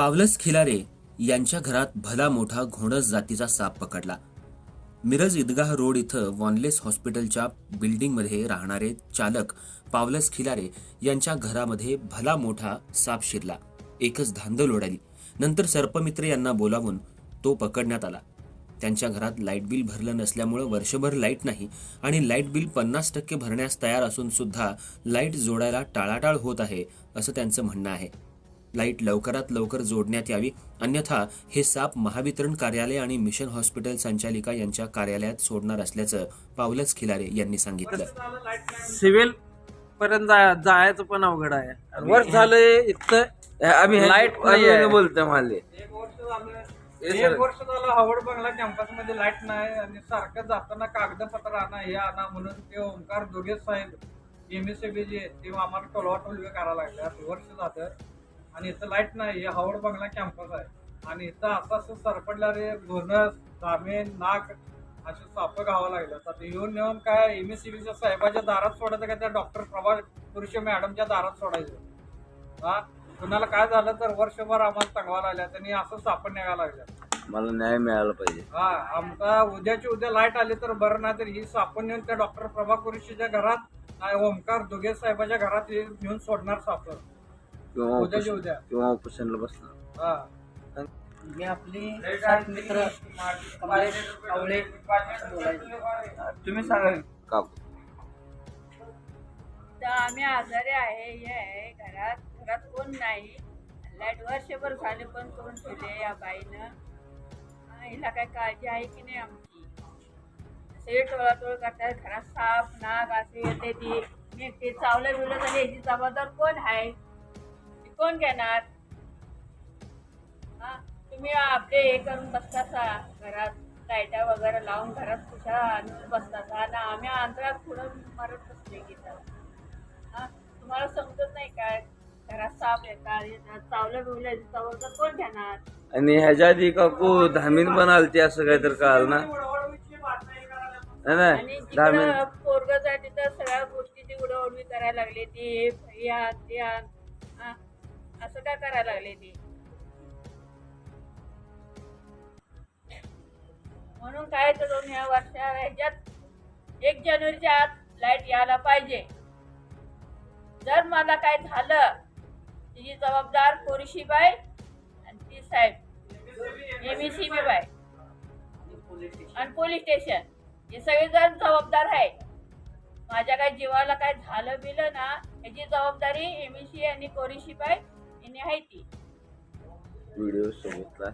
पावलस खिलारे यांच्या घरात भला मोठा घोणस जातीचा साप पकडला. मिरज ईदगाह रोड इथं वॉनलेस हॉस्पिटलच्या बिल्डिंगमध्ये राहणारे चालक पावलस खिलारे यांच्या घरामध्ये भला मोठा साप शिरला. एकच धांदल उडाली. नंतर सर्पमित्र यांना बोलावून तो पकडण्यात आला. त्यांच्या घरात लाईट बिल भरलं नसल्यामुळे वर्षभर लाईट नाही आणि लाईट बिल 50% भरण्यास तयार असून सुद्धा लाईट जोडायला टाळाटाळ होत आहे असं त्यांचं म्हणणं आहे. लाईट लवकरात लवकर जोडण्यात यावी, अन्यथा हे साप महावितरण कार्यालय आणि मिशन हॉस्पिटल संचालिका यांच्या कार्यालयात सोडणार असल्याचं पावलस खिलारे यांनी सांगितलं. सिव्हिल पर्यंत जायचं पण अवघड आहे. वर्ष झालंय इथं आम्ही लाईट नाही बोलतो मला एक वर्ष झालं हावड बंगला कॅम्पस मध्ये लाईट नाही आणि सारखं जाताना कागदपत्र आणा हे आणा म्हणून ते ओंकार दोघे साहेब एमएससीबी जे ते आम्हाला टोलवाटोलवे करायला लागले. वर्ष जातं आणि इथं लाईट नाही. हे हावड बंगला कॅम्पस आहे आणि इथं असं सरपडणारे घोणस धामे नाक असे साप गावा लागले. आता येऊन येऊन काय एमएससीबीच्या साहेबाच्या दारात सोडायचं का त्या डॉक्टर प्रभा पुरुष मॅडमच्या दारात सोडायचं. हा कुणाला काय झालं तर वर्षभर आम्हाला तंगवा लागल्या त्यांनी असं सापड निघायला लागल्या. मला न्याय मिळाला पाहिजे. हा आमचा उद्याची उद्या लाईट आली तर बरं, नाही तर ही सापड नेऊन त्या डॉक्टर प्रभा कुरुशीच्या घरात ओमकार दोघे साहेबाच्या घरात नेऊन सोडणार साप उद्याच्या उद्या किंवा ऑपरेशनला बसणार. हा मी आपली सात मित्र कमलेश कावळे तुम्ही सांगा काकू तर आम्ही आजारी आहे. हे आहे घरात कोण नाही. लाईट वर्षभर झाले पण करून ठेवले या बाईनं. हिला काय काळजी आहे की नाही आमची. असे टोळाटोळ करतात. घरात साप नाग असे येते ती मी ते चावलं बिवलं तर याची जबाबदार कोण आहे, कोण घेणार. हा तुम्ही आपले हे करून बसतासा घरात लाईटा वगैरे लावून घरात खुशा आणून बसतासा आणि आम्ही अंतरात पुढं मरत बसले की हा तुम्हाला समजत नाही काय. घरात साप येतात चावलं बिवलं जबाबदार कोण घेणार. आणि ह्याच्या आधी काकू धामीन पण आलती असं काहीतरी कळालं ना. आणि जिकडं पोरगं आहे तिथं सगळ्या गोष्टीची उडवडवी करायला लागली. ती ते असं काय करायला लागले ती. म्हणून काय तर दोन या ह्याच्यात 1 जानेवारीच्या आत लाईट यायला पाहिजे. जर मला काय झालं तिची जबाबदार पोरिशी बाई आणि ती साहेब एमएससीबी बाई आणि पोलीस स्टेशन हे सगळेजण जबाबदार आहे. माझ्या काय जीवाला काय झालं बिलं ना याची जबाबदारी एमएससी आणि पोरिशी बाई यांनी आहे ती. व्हिडिओ सोबतला